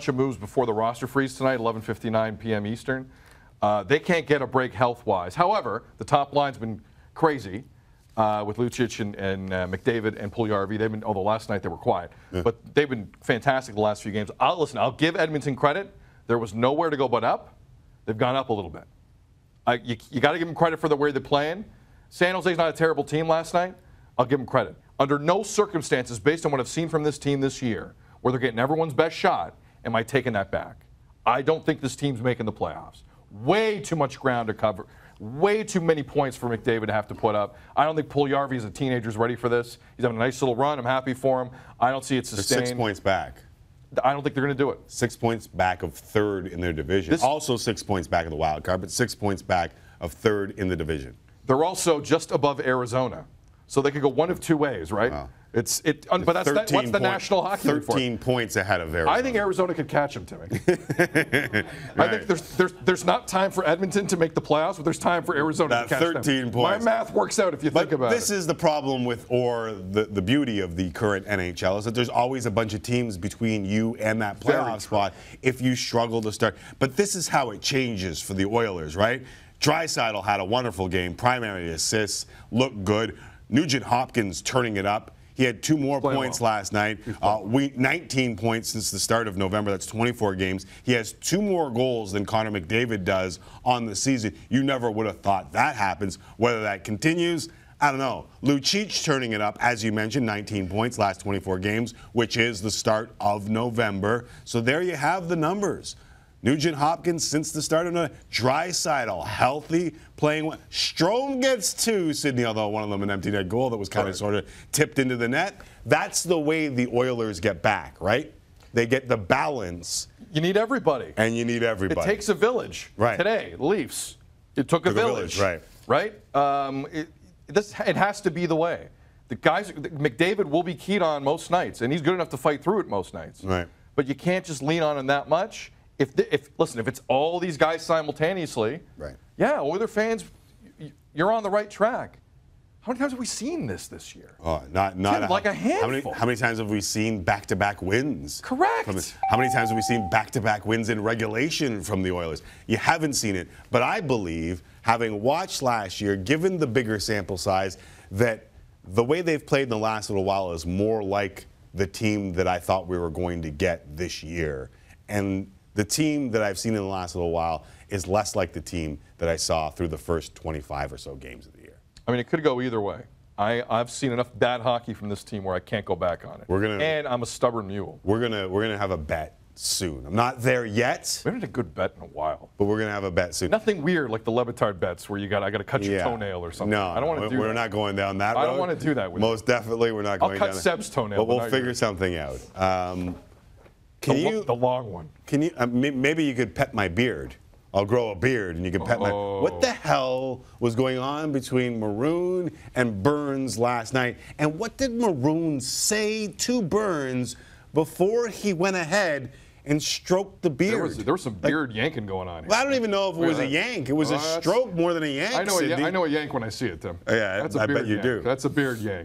of moves before the roster freeze tonight, 11:59 p.m. Eastern. They can't get a break health-wise. However, the top line's been crazy with Lucic and McDavid and Puljujarvi. They've been, although last night they were quiet, but they've been fantastic the last few games. I'll give Edmonton credit. There was nowhere to go but up. They've gone up a little bit. You got to give them credit for the way they're playing. San Jose's not a terrible team last night. I'll give them credit. Under no circumstances, based on what I've seen from this team this year, where they're getting everyone's best shot, am I taking that back. I don't think this team's making the playoffs. Way too much ground to cover. Way too many points for McDavid to have to put up. I don't think Puljujarvi as a teenager is ready for this. He's having a nice little run. I'm happy for him. I don't see it sustained. They're 6 points back. I don't think they're going to do it. 6 points back of third in their division. Also 6 points back of the wild card, but 6 points back of third in the division. They're also just above Arizona. So they could go one of two ways, right? Wow. But what's the National Hockey League for? 13 points ahead of Arizona. I think Arizona could catch them, Timmy. I think there's not time for Edmonton to make the playoffs, but there's time for Arizona to catch 13 them. points. My math works out if you think about it. This is the problem with, or the beauty of the current NHL, is that there's always a bunch of teams between you and that playoff spot if you struggle to start. But this is how it changes for the Oilers, right? Draisaitl had a wonderful game, primary assists, looked good. Nugent-Hopkins turning it up. He had 2 more points last night. 19 points since the start of November. That's 24 games. He has 2 more goals than Connor McDavid does on the season. You never would have thought that happens. Whether that continues, I don't know. Lucic turning it up, as you mentioned, 19 points last 24 games, which is the start of November. So there you have the numbers. Nugent-Hopkins since the start of November. Draisaitl healthy, playing well. Strome gets 2, Sydney, although one of them an empty net goal that was kind of sort of tipped into the net. That's the way the Oilers get back, right? They get the balance. You need everybody. And you need everybody. It takes a village. Right. Today, the Leafs. It took a village. Right. Right? It has to be the way. The guys, McDavid will be keyed on most nights, and he's good enough to fight through it most nights. Right. But you can't just lean on him that much. Listen, if it's all these guys simultaneously, right? Yeah, Oilers fans, you're on the right track. How many times have we seen this year? Oh, not like a handful. How many times have we seen back-to-back wins? Correct. How many times have we seen back-to-back wins in regulation from the Oilers? You haven't seen it, but I believe, having watched last year, given the bigger sample size, that the way they've played in the last little while is more like the team that I thought we were going to get this year, and the team that I've seen in the last little while is less like the team that I saw through the first 25 or so games of the year. I mean, it could go either way. I've seen enough bad hockey from this team where I can't go back on it. And I'm a stubborn mule. We're gonna have a bet soon. I'm not there yet. We haven't had a good bet in a while. But we're gonna have a bet soon. Nothing weird like the Levitard bets where I got to cut your toenail or something. No, I don't want to do that. We're not going down that road. I don't want to do that with Most definitely, we're not going down that. I'll cut Seb's toenail. But we'll figure something out. The long one. Can you? Maybe you could pet my beard. I'll grow a beard, and you can pet my. What the hell was going on between Maroon and Burns last night? And what did Maroon say to Burns before he went ahead and stroked the beard? There was some beard yanking going on here. Well, I don't even know if it was a yank. It was a stroke more than a yank. I know a yank when I see it, Tim. Yeah, I bet you do. That's a beard yank.